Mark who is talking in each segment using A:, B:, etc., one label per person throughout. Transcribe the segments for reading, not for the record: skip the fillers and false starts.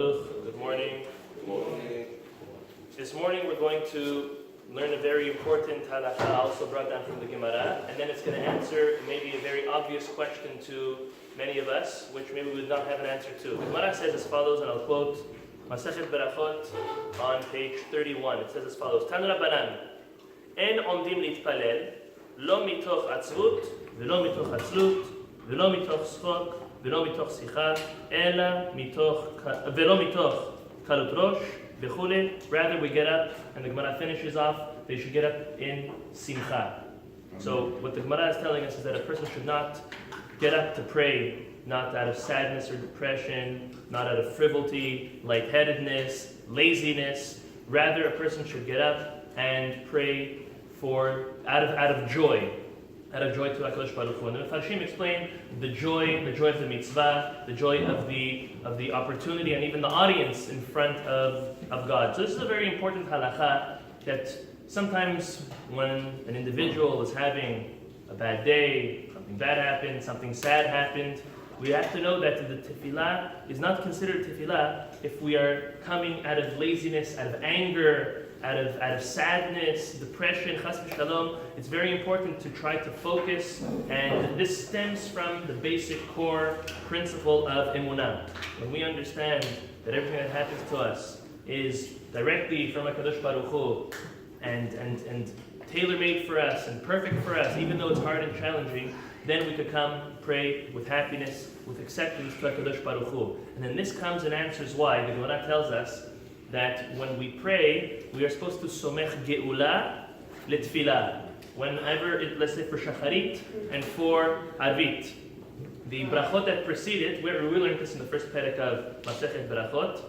A: Good morning.
B: Good morning.
A: This morning we're going to learn a very important halacha, also brought down from the Gemara, and then it's going to answer maybe a very obvious question to many of us, which maybe we would not have an answer to. The Gemara says as follows, and I'll quote Masechet Berachot on page 31. It says as follows: Tanu Rabbanan, En omdim litpalel, lo mitoch atzvut, velo mitoch atzlut, velo mitoch schok, ולא מתוך שיחה, אלא ולא מתוך קלות ראש, וכולי. Rather we get up, and the Gemara finishes off, they should get up in simcha. So what the Gemara is telling us is that a person should not get up to pray, not out of sadness or depression, not out of frivolity, lightheadedness, laziness. Rather, a person should get up and pray out of joy. Out of joy to HaKadosh Baruch Hu. And the Mefarshim explain the joy of the mitzvah, the joy of the opportunity, and even the audience in front of God. So this is a very important halacha that sometimes when an individual is having a bad day, something bad happened, something sad happened, we have to know that the tefillah is not considered tefillah if we are coming out of laziness, out of anger, out of sadness, depression, chas v'shalom. It's very important to try to focus, and this stems from the basic core principle of emunah. When we understand that everything that happens to us is directly from HaKadosh Baruch Hu, and tailor-made for us, and perfect for us, even though it's hard and challenging, then we could come pray with happiness, with acceptance to HaKadosh Baruch Hu. And then this comes and answers why. The Gemara tells us that when we pray, we are supposed to somech geula letfilah. Whenever, let's say for shacharit and for arvit. The brachot that preceded, we learned this in the first perek of Masechet Berachot.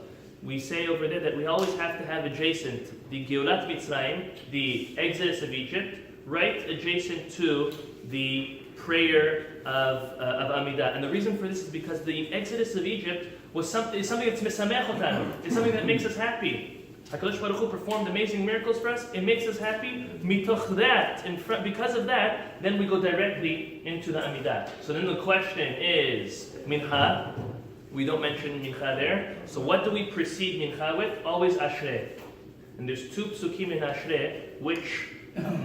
A: We say over there that we always have to have adjacent the Geulat Mitzrayim, the Exodus of Egypt, right adjacent to the prayer of Amidah. And the reason for this is because the Exodus of Egypt is something that's mesamech otanu. It's something that makes us happy. HaKadosh Baruch Hu performed amazing miracles for us. It makes us happy. Mitoch that, because of that, then we go directly into the Amidah. So then the question is, Mincha. We don't mention Mincha there. So what do we precede Mincha with? Always Ashrei. And there's two psukim in Ashrei, which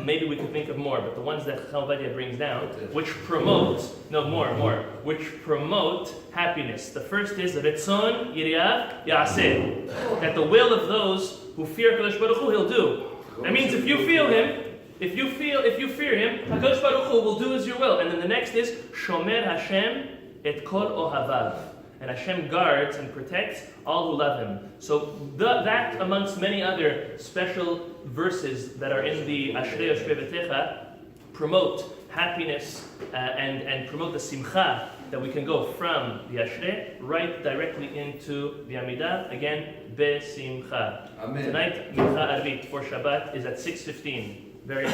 A: maybe we could think of more, but the ones that Chacham Ovadia brings down, which promote happiness. The first is Retzon Yiriyah Yaseh, that the will of those who fear HaKadosh Baruch Hu, He'll do. That means if you fear Him, HaKadosh Baruch Hu will do as your will. And then the next is Shomer Hashem et kol ohavav. And Hashem guards and protects all who love Him. So that, amongst many other special verses that are in the Ashrei Yoshvei Betecha, promote happiness and promote the simcha that we can go from the Ashrei right directly into the Amidah. Again, besimcha.
B: Amen.
A: Tonight, Mincha Arvit for Shabbat is at 6:15. Very